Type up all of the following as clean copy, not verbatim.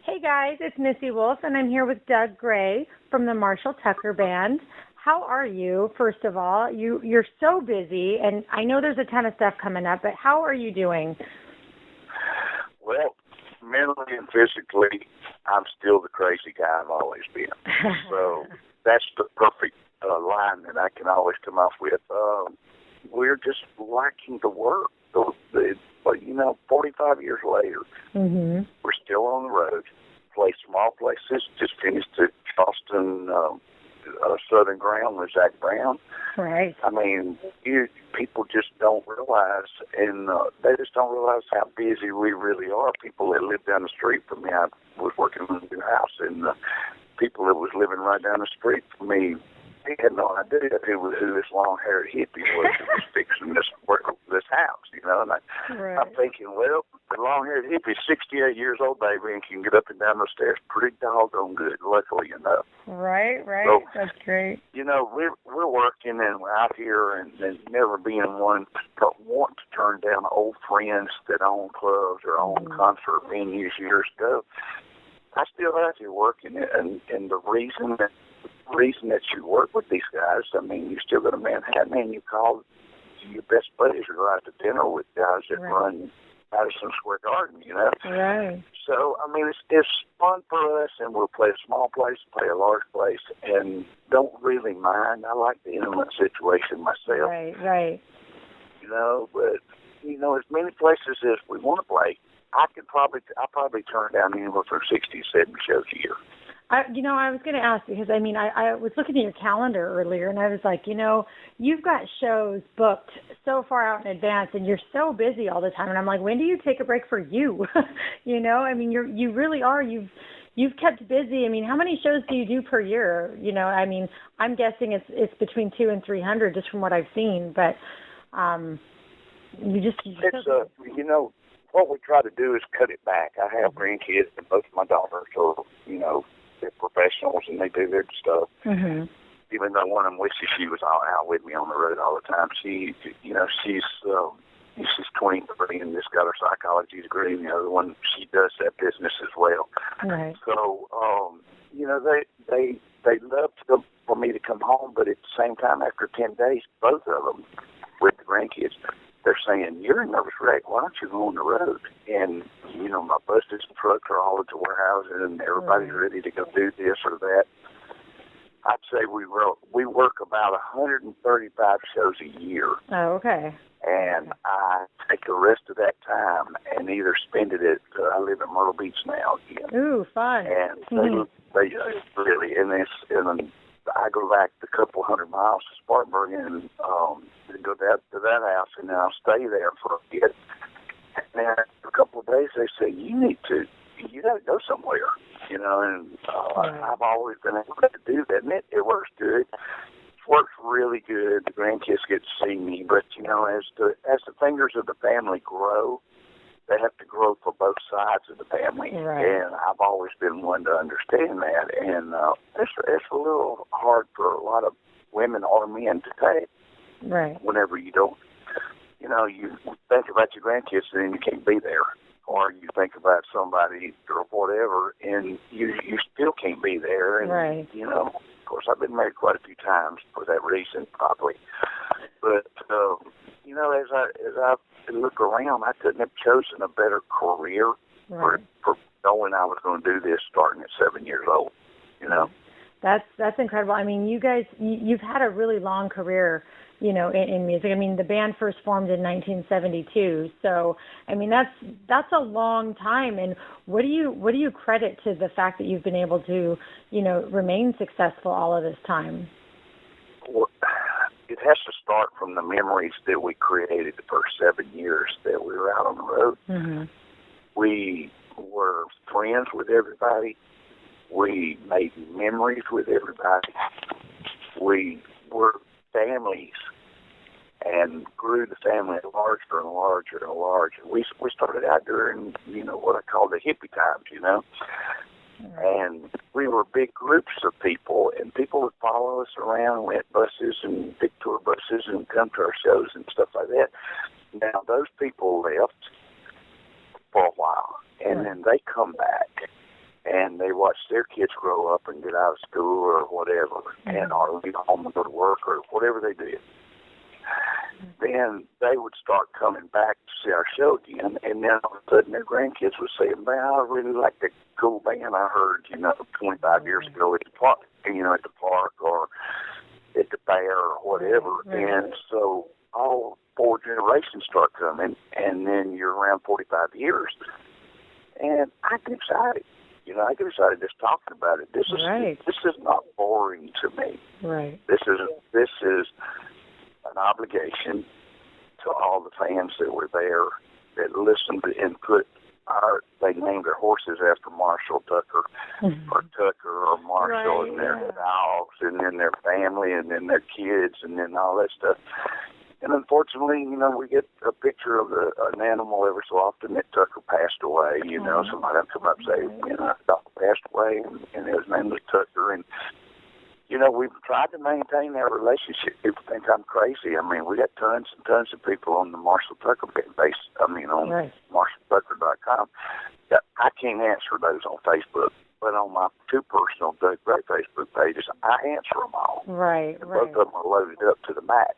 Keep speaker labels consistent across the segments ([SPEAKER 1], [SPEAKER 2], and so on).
[SPEAKER 1] Hey guys, it's Missy Wolf, and I'm here with Doug Gray from the Marshall Tucker Band. How are you, first of all? You're so busy, and I know there's a ton of stuff coming up, but how are you doing?
[SPEAKER 2] Well, mentally and physically, I'm still the crazy guy I've always been. So that's the perfect line that I can always come off with. We're just liking the work. 45 years later, we're still on the road. Play small places. Just finished the Charleston Southern Ground with Zach Brown.
[SPEAKER 1] Right.
[SPEAKER 2] I mean, people just don't realize, and they just don't realize how busy we really are. People that live down the street from me, I was working in a new house, and people that was living right down the street from me, they had no idea who this long-haired hippie was that was fixing this house, And I'm thinking, well, the long-haired hippie's 68 years old, baby, and can get up and down the stairs pretty doggone good, luckily enough.
[SPEAKER 1] Right. So, that's great.
[SPEAKER 2] We're working and we're out here and never being one to want to turn down old friends that own clubs or own concert venues years ago. I still have you working, and the reason that you work with these guys, I mean, you still go to Manhattan and you call your best buddies or go out to dinner with guys that run Madison Square Garden,
[SPEAKER 1] Right.
[SPEAKER 2] So, I mean, it's fun for us, and we'll play a small place, play a large place, and don't really mind. I like the intimate situation myself.
[SPEAKER 1] Right.
[SPEAKER 2] But, as many places as we want to play, I probably turn down anywhere from 60 to 70 shows a year.
[SPEAKER 1] I was going to ask because, I was looking at your calendar earlier, and I was like, you've got shows booked so far out in advance, and you're so busy all the time. And I'm like, when do you take a break for you? You really are. You've kept busy. I mean, how many shows do you do per year? I'm guessing it's between 200 and 300 just from what I've seen. But
[SPEAKER 2] what we try to do is cut it back. I have grandkids, and both of my daughters are, they're professionals and they do their stuff.
[SPEAKER 1] Mm-hmm.
[SPEAKER 2] Even though one of them, Missy, she was out with me on the road all the time. She's 23 and just got her psychology degree. And the other one, she does that business as well.
[SPEAKER 1] Right.
[SPEAKER 2] So, they love for me to come home, but at the same time, after 10 days, both of them with the grandkids, they're saying, you're a nervous wreck. Why don't you go on the road? And, my buses and trucks are all at the warehouses, and everybody's ready to go do this or that. I'd say we work about 135 shows a year.
[SPEAKER 1] Oh, okay.
[SPEAKER 2] And I take the rest of that time and either spend it at, I live in Myrtle Beach now again.
[SPEAKER 1] Ooh, fun.
[SPEAKER 2] And they really, and I go back a couple hundred miles to Spartanburg and go down to that house, and then I'll stay there for a bit. And after a couple of days, they say, you got to go somewhere, and I've always been able to do that, and it works good. It works really good. The grandkids get to see me, but, as the fingers of the family grow, they have to grow for both sides of the family, and I've always been one to understand that, and it's a little hard for a lot of women or men to take.
[SPEAKER 1] Right.
[SPEAKER 2] Whenever you don't, you think about your grandkids and then you can't be there, or you think about somebody or whatever, and you still can't be there. And, of course, I've been married quite a few times for that reason, probably. But as I look around, I couldn't have chosen a better career for knowing I was going to do this starting at 7 years old.
[SPEAKER 1] That's incredible. I mean, you guys, you've had a really long career, in music. I mean, the band first formed in 1972. So, I mean, that's a long time. And what do you credit to the fact that you've been able to, remain successful all of this time?
[SPEAKER 2] Well, it has to start from the memories that we created the first 7 years that we were out on the road. Mm-hmm. We were friends with everybody. We made memories with everybody. We were families and grew the family larger and larger and larger. We started out during, what I call the hippie times, And we were big groups of people, and people would follow us around, rent buses and big tour buses and come to our shows and stuff like that. Now, those people left for a while, and then they come back. their kids grow up and get out of school or whatever, and or leave home and go to work or whatever they did, then they would start coming back to see our show again, and then all of a sudden their grandkids would say, man, I really like the cool band I heard, 25 years ago at the park, at the park or at the fair or whatever. And so all 4 generations start coming, and then you're around 45 years. And I get excited. I get excited just talking about it. This is not boring to me.
[SPEAKER 1] Right.
[SPEAKER 2] This is an obligation to all the fans that were there, that listened and they named their horses after Marshall Tucker, or Tucker or Marshall, and their dogs, and then their family, and then their kids, and then all that stuff. And unfortunately, we get a picture of an animal every so often that Tucker passed away. Somebody will come up and say, dog passed away, and his name was Tucker. And, we've tried to maintain that relationship. People think I'm crazy. I mean, we got tons and tons of people on the Marshall Tucker base. On MarshallTucker.com. I can't answer those on Facebook, but on my 2 personal Doug Gray Facebook pages, I answer them all.
[SPEAKER 1] Right.
[SPEAKER 2] Both of them are loaded up to the max.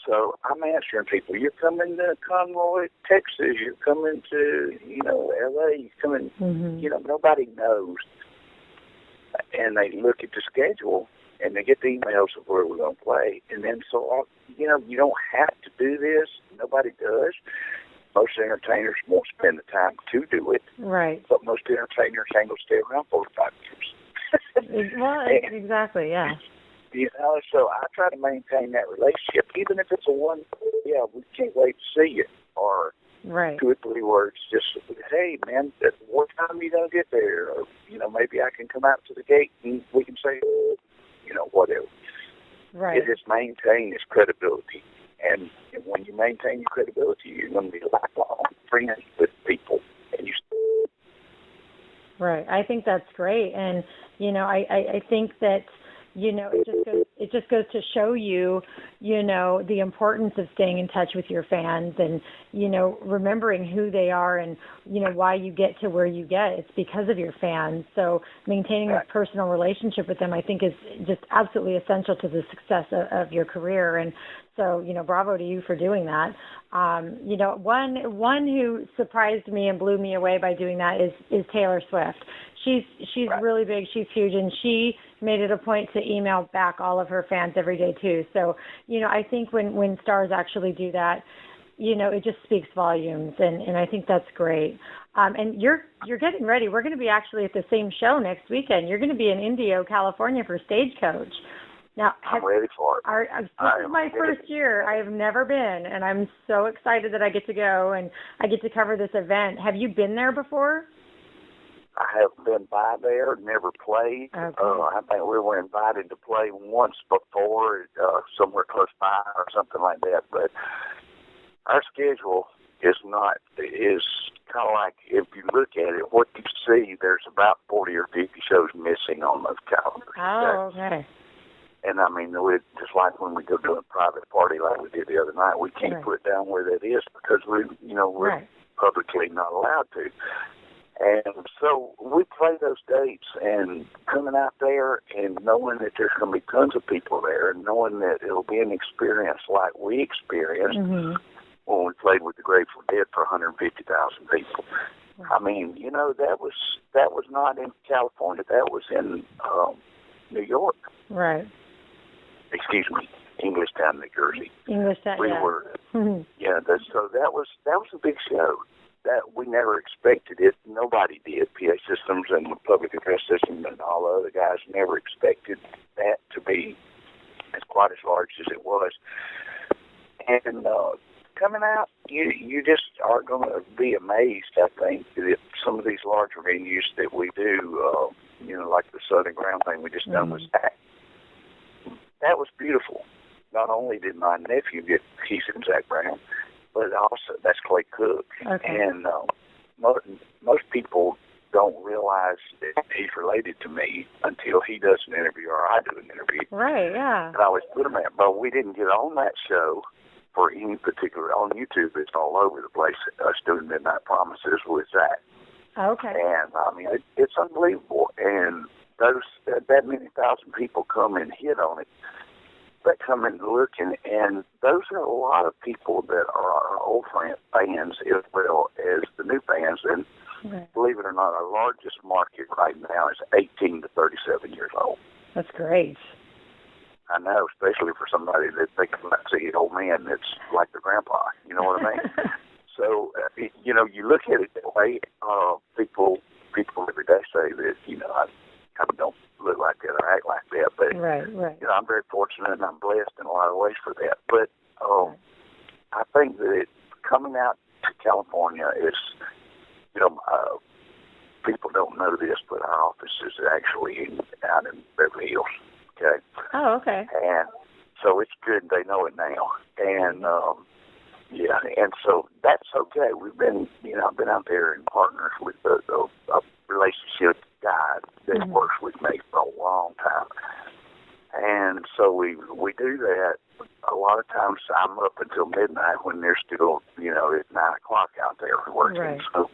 [SPEAKER 2] So I'm answering people. You're coming to Conroy, Texas. You're coming to, L.A. You're coming, nobody knows. And they look at the schedule, and they get the emails of where we're going to play. And then you don't have to do this. Nobody does. Most entertainers won't spend the time to do it.
[SPEAKER 1] Right.
[SPEAKER 2] But most entertainers ain't going to stay around 45 years.
[SPEAKER 1] Well, exactly, yeah.
[SPEAKER 2] So I try to maintain that relationship, even if it's we can't wait to see you, or 2 or 3 words, just, hey, man, what time are you going to get there? Or, maybe I can come out to the gate and we can say, whatever.
[SPEAKER 1] Right.
[SPEAKER 2] It just maintain its credibility. And when you maintain your credibility, you're going to be lifelong friends with people. And
[SPEAKER 1] Right. I think that's great. And, I think that, it just goes to show you, the importance of staying in touch with your fans and, remembering who they are and, why you get to where you get. It's because of your fans. So maintaining a personal relationship with them, I think, is just absolutely essential to the success of your career. And so, bravo to you for doing that. One who surprised me and blew me away by doing that is Taylor Swift. She's really big. She's huge, and she made it a point to email back all of her fans every day too. So, I think when stars actually do that, it just speaks volumes, and I think that's great. And you're getting ready. We're going to be actually at the same show next weekend. You're going to be in Indio, California for Stagecoach. Now,
[SPEAKER 2] I'm ready for it.
[SPEAKER 1] This is my first year. I have never been, and I'm so excited that I get to go and I get to cover this event. Have you been there before?
[SPEAKER 2] I have been by there, never played.
[SPEAKER 1] Okay.
[SPEAKER 2] I think we were invited to play once before, somewhere close by or something like that. But our schedule is kind of like, if you look at it, what you see, there's about 40 or 50 shows missing on those calendars.
[SPEAKER 1] Oh, okay.
[SPEAKER 2] And I mean, just like when we go to a private party like we did the other night, we can't put down where that is because we're publicly not allowed to. And so we play those dates, and coming out there and knowing that there's going to be tons of people there, and knowing that it'll be an experience like we experienced when we played with the Grateful Dead for 150,000 people. I mean, that was not in California. That was in New York.
[SPEAKER 1] Right.
[SPEAKER 2] Excuse me, Englishtown, New Jersey.
[SPEAKER 1] Englishtown,
[SPEAKER 2] So that was a big show. That we never expected it. Nobody did. PA Systems and the Public Address System and all the other guys never expected that to be as quite as large as it was. And coming out, you just are going to be amazed, I think, that some of these larger venues that we do, like the Southern Ground thing we just done with Zach. That was beautiful. Not only did my nephew get, he's in Zach Brown, but also that's Clay Cook.
[SPEAKER 1] Okay.
[SPEAKER 2] And most people don't realize that he's related to me until he does an interview or I do an interview.
[SPEAKER 1] Right, yeah.
[SPEAKER 2] And I always put him at, but we didn't get on that show for any particular, on YouTube it's all over the place, us doing Midnight Promises with Zach.
[SPEAKER 1] Okay.
[SPEAKER 2] And I mean, it's unbelievable. And those that many thousand people come and hit on it. They come in looking, and those are a lot of people that are our old fans as well as the new fans. And believe it or not, our largest market right now is 18 to 37 years old.
[SPEAKER 1] That's great.
[SPEAKER 2] I know, especially for somebody that they come out and see an old man that's like their grandpa. You know what I mean? So, you know, you look at it that way. People every day say that, you know, I kind of don't look like that or act like that. But,
[SPEAKER 1] right.
[SPEAKER 2] You know, I'm very fortunate and I'm blessed in a lot of ways for that. But I think that coming out to California is, you know, people don't know this, but our office is actually out in Beverly Hills. Okay.
[SPEAKER 1] Oh, okay.
[SPEAKER 2] And so it's good they know it now. And yeah, and so that's okay. We've been, you know, I've been out there in partners with a relationship guide that works with me for a long time. And so we do that. A lot of times I'm up until midnight when they're still, you know, at 9 o'clock out there working.
[SPEAKER 1] Right.
[SPEAKER 2] So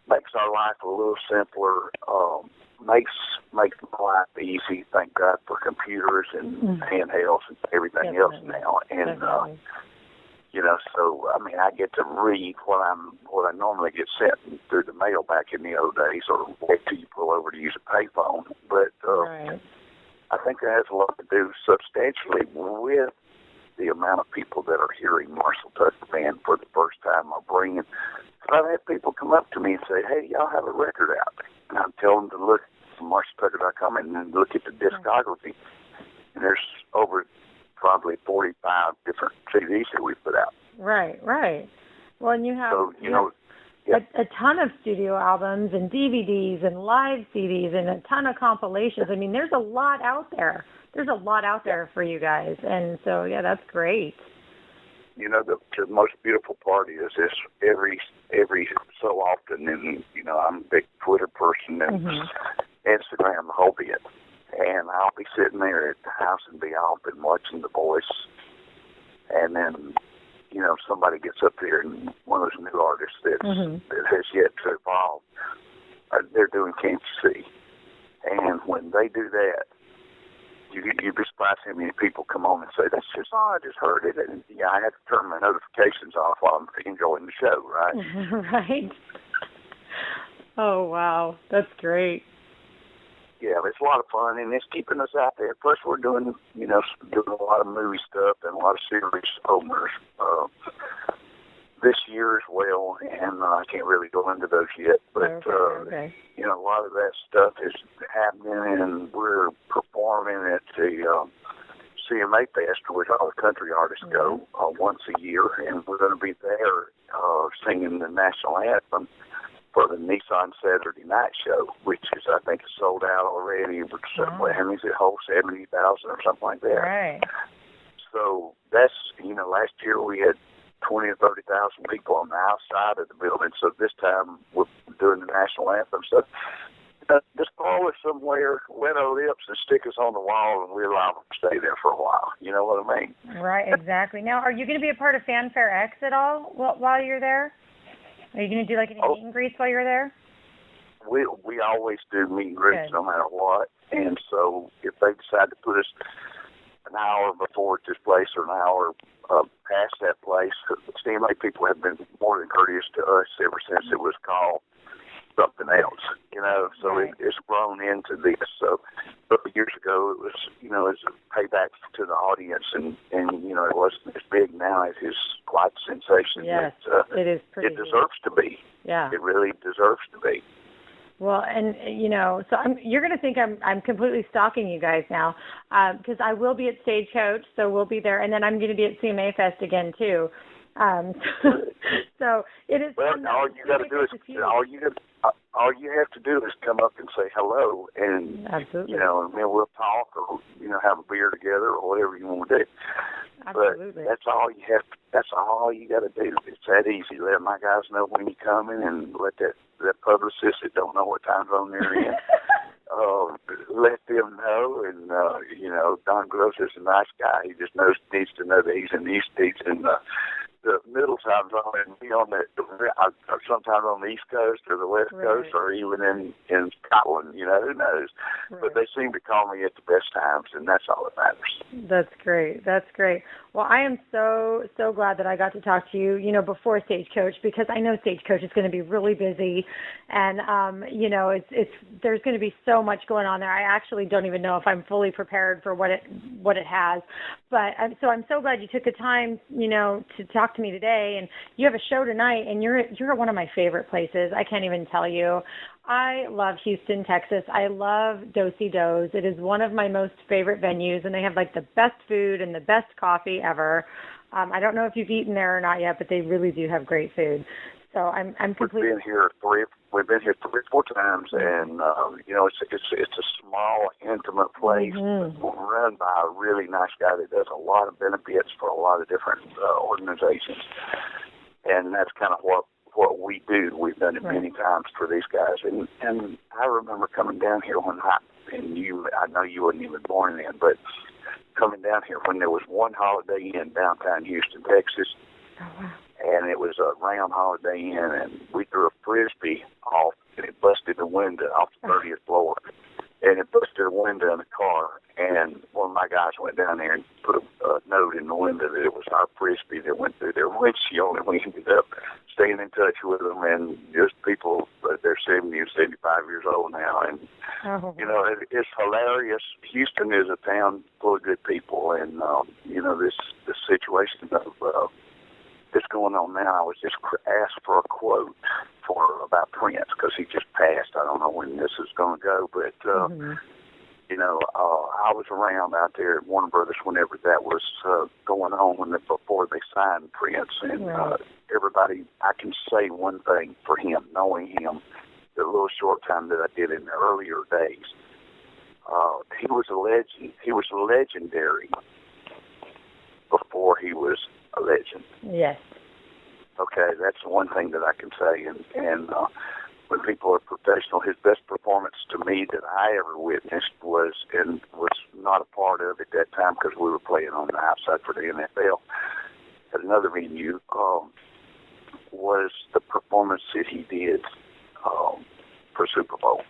[SPEAKER 2] makes our life a little simpler. Makes my life easy. Thank God for computers and handhelds and everything else now. And you know, so I mean, I get to read what I normally get sent through the mail back in the old days, or wait till you pull over to use a payphone. But I think that has a lot to do substantially with the amount of people that are hearing Marshall Tucker Band for the first time or bringing. I've had people come up to me and say, "Hey, y'all have a record out?" And I'm telling them to look at MarshallTucker.com and then look at the discography. And there's over probably 45 different CDs that we put out.
[SPEAKER 1] Right. Well, and you have,
[SPEAKER 2] so, you know,
[SPEAKER 1] a ton of studio albums and DVDs and live CDs and a ton of compilations. I mean, there's a lot out there. There's a lot out there for you guys. And so, yeah, that's great.
[SPEAKER 2] You know, the most beautiful part is this every so often, and, you know, I'm a big Twitter person and Instagram, the whole bit. And I'll be sitting there at the house and be off and watching The Voice. And then, you know, somebody gets up there and one of those new artists that has yet to evolve, they're doing Can't You See? And when they do that, you'd be surprised how many people come on and say, "That's just, I just heard it." And yeah, I have to turn my notifications off while I'm enjoying the show, right?
[SPEAKER 1] Right. Oh, wow. That's great.
[SPEAKER 2] Yeah, it's a lot of fun, and it's keeping us out there. Plus, we're doing a lot of movie stuff and a lot of series openers this year as well, and I can't really go into those yet. But, you know, a lot of that stuff is happening, and we're performing at the CMA Fest, where all the country artists go once a year, and we're going to be there singing the national anthem for the Nissan Saturday Night Show, which is, I think, is sold out already. How many is it? Whole 70,000 or something like that.
[SPEAKER 1] Right.
[SPEAKER 2] So that's, you know, last year we had 20 or 30,000 people on the outside of the building. So this time we're doing the national anthem. So just call us somewhere, wet our lips, and stick us on the wall, and we'll allow them to stay there for a while. You know what I mean?
[SPEAKER 1] Right, exactly. Now, are you going to be a part of Fanfare X at all while you're there? Are you going to do like any meet and greets while you're there?
[SPEAKER 2] We always do meet and greets no matter what. And so if they decide to put us an hour before this place or an hour past that place, CMA people have been more than courteous to us ever since it was called something else, you know. So it's grown into this. So a couple of years ago, it was, you know, it's a payback to the audience, and you know, it wasn't as big. Now it is quite a sensation.
[SPEAKER 1] Yes, it is pretty.
[SPEAKER 2] It deserves to be. Yeah, it really deserves to be.
[SPEAKER 1] Well, and you know, so you're going to think I'm completely stalking you guys now, because I will be at Stagecoach, so we'll be there, and then I'm going to be at CMA Fest again too. So it is.
[SPEAKER 2] Well, all you got to do is all you have to do is come up and say hello, and you know, and then we'll talk, or you know, have a beer together, or whatever you want to do.
[SPEAKER 1] Absolutely.
[SPEAKER 2] But that's all you have. That's all you got to do. It's that easy. Let my guys know when you're coming, and let that publicist that don't know what time zone they're in. Let them know, and you know, Don Gross is a nice guy. He just needs to know that he's in the East Beach, and the middle time zone and be on sometimes on the East Coast or the West Coast or even in Scotland, who knows. Right. But they seem to call me at the best times, and that's all that matters.
[SPEAKER 1] That's great. That's great. Well, I am so glad that I got to talk to you, before Stagecoach, because I know Stagecoach is going to be really busy, and there's going to be so much going on there. I actually don't even know if I'm fully prepared for what it has, but I'm so glad you took the time, to talk to me today. And you have a show tonight, and you're at one of my favorite places. I can't even tell you. I love Houston, Texas. I love Do-Si Do's. It is one of my most favorite venues, and they have like the best food and the best coffee ever. I don't know if you've eaten there or not yet, but they really do have great food. So I'm completely.
[SPEAKER 2] We've been here 3 or 4 times, and it's a small, intimate place run by a really nice guy that does a lot of benefits for a lot of different organizations, and that's kind of what we do. We've done it many times for these guys, and I remember coming down here I know you weren't even born then, but coming down here when there was one Holiday Inn downtown Houston, Texas.
[SPEAKER 1] Oh, wow.
[SPEAKER 2] And it was a round Holiday Inn, and we threw a Frisbee off, and it busted the window off the 30th floor. And it busted a window in the car, and one of my guys went down there and put a note in the window that it was our Frisbee that went through their windshield, and we ended up staying in touch with them, and just people, they're 70 and 75 years old now, and, it's hilarious. Houston is a town full of good people, and, this situation of that's going on now. I was just asked for a quote about Prince because he just passed. I don't know when this is going to go, but I was around out there at Warner Brothers whenever that was going on, before they signed Prince, and everybody. I can say one thing for him, knowing him, the little short time that I did in the earlier days. He was a legend. He was legendary before he was a legend.
[SPEAKER 1] Yes.
[SPEAKER 2] Okay, that's one thing that I can say. And when people are professional, his best performance to me that I ever witnessed was not a part of at that time because we were playing on the outside for the NFL at another venue, was the performance that he did for Super Bowl.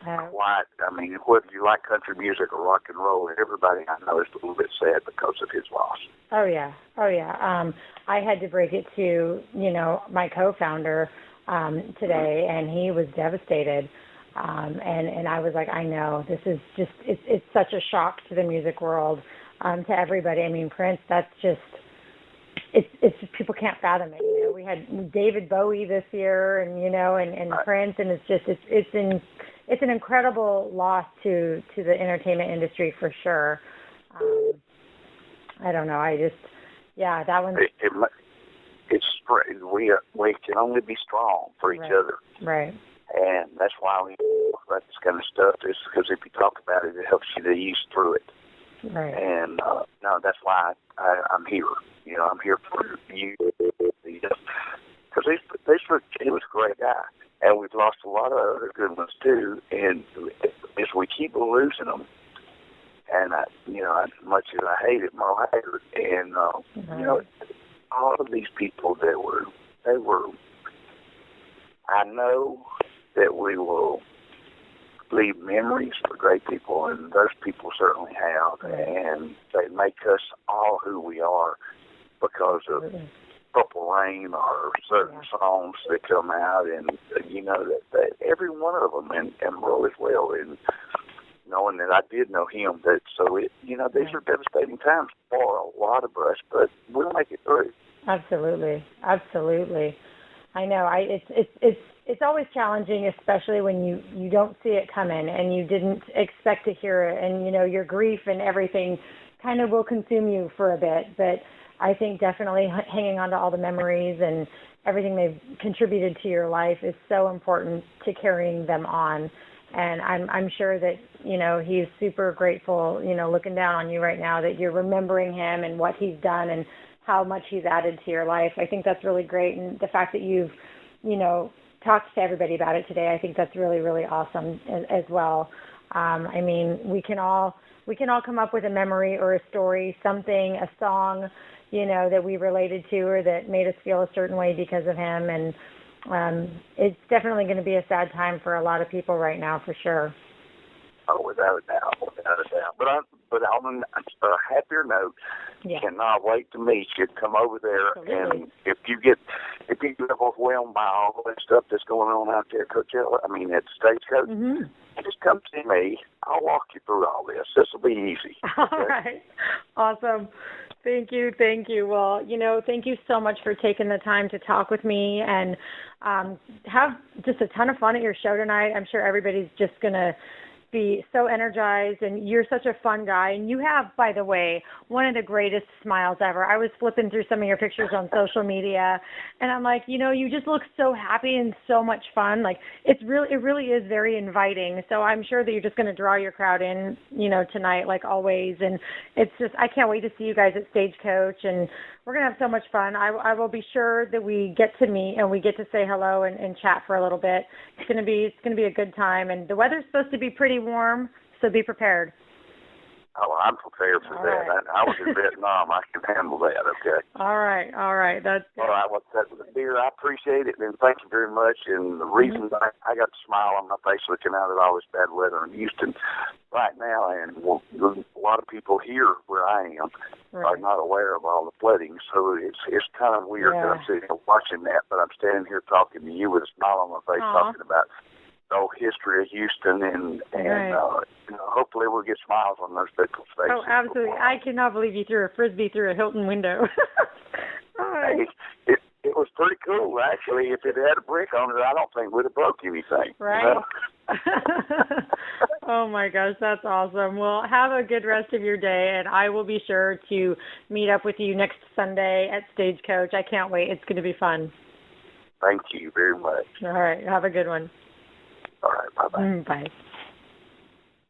[SPEAKER 2] Quite. I mean, whether you like country music or rock and roll, everybody I know is a little bit sad because of his loss.
[SPEAKER 1] Oh yeah. I had to break it to my co-founder today, and he was devastated. And I was like, I know this is just it's such a shock to the music world, to everybody. I mean, Prince. That's just it's just people can't fathom it. We had David Bowie this year, and Prince, and it's an incredible loss to the entertainment industry for sure. I don't know. That one.
[SPEAKER 2] It's we can only be strong for each other.
[SPEAKER 1] Right.
[SPEAKER 2] And that's why we do this kind of stuff. Is because if you talk about it, it helps you to ease through it.
[SPEAKER 1] Right.
[SPEAKER 2] And that's why I'm here. I'm here for you. Because he was a great guy. And we've lost a lot of other good ones too. And as we keep losing them, and as much as I hate it, Merle Haggard, and all of these people they were. I know that we will leave memories for great people, and those people certainly have, and they make us all who we are because of Purple Rain or certain songs that come out, and that every one of them, and Merle as well, and knowing that I did know him, these are devastating times for a lot of us, but we'll make it through.
[SPEAKER 1] Absolutely. I know. It's always challenging, especially when you don't see it coming and you didn't expect to hear it, and your grief and everything kind of will consume you for a bit, but I think definitely hanging on to all the memories and everything they've contributed to your life is so important to carrying them on. And I'm sure that, he's super grateful, looking down on you right now that you're remembering him and what he's done and how much he's added to your life. I think that's really great. And the fact that you've, talked to everybody about it today, I think that's really, really awesome as well. I mean, we can all come up with a memory or a story, something, a song, that we related to or that made us feel a certain way because of him. And it's definitely going to be a sad time for a lot of people right now, for sure.
[SPEAKER 2] Oh, without a doubt, without a doubt. But on a happier note, cannot wait to meet you. Come over there,
[SPEAKER 1] Absolutely.
[SPEAKER 2] and if you get overwhelmed by all that stuff that's going on out there, Coachella, at Stagecoach, just come see me. I'll walk you through all this. This will be easy.
[SPEAKER 1] Okay? All right, awesome. Thank you. Well, thank you so much for taking the time to talk with me, and have just a ton of fun at your show tonight. I'm sure everybody's just gonna be so energized, and you're such a fun guy, and you have, by the way, one of the greatest smiles ever. I was flipping through some of your pictures on social media, and I'm like, you just look so happy and so much fun. Like, it really is very inviting. So I'm sure that you're just going to draw your crowd in, tonight, like always. And it's just, I can't wait to see you guys at Stagecoach, and we're going to have so much fun. I will be sure that we get to meet and we get to say hello and chat for a little bit. It's going to be a good time, and the weather's supposed to be pretty warm, so be prepared.
[SPEAKER 2] Oh, I'm prepared for that. Right. I was in Vietnam. I can handle that, okay?
[SPEAKER 1] All right. That's good.
[SPEAKER 2] All right. Well, dear, I appreciate it, and thank you very much. And the reason I got a smile on my face looking out at all this bad weather in Houston right now, and a lot of people here where I am are not aware of all the flooding, so it's kind of weird that I'm sitting here watching that, but I'm standing here talking to you with a smile on my face talking about the whole history of Houston, and hopefully we'll get smiles on those people's faces.
[SPEAKER 1] Oh, absolutely. I cannot believe you threw a Frisbee through a Hilton window.
[SPEAKER 2] Hey, it was pretty cool, actually. If it had a brick on it, I don't think we'd have broke anything.
[SPEAKER 1] Right? Oh, my gosh, that's awesome. Well, have a good rest of your day, and I will be sure to meet up with you next Sunday at Stagecoach. I can't wait. It's going to be fun.
[SPEAKER 2] Thank you very much.
[SPEAKER 1] All right. Have a good one.
[SPEAKER 2] All right. Bye-bye.
[SPEAKER 1] Bye.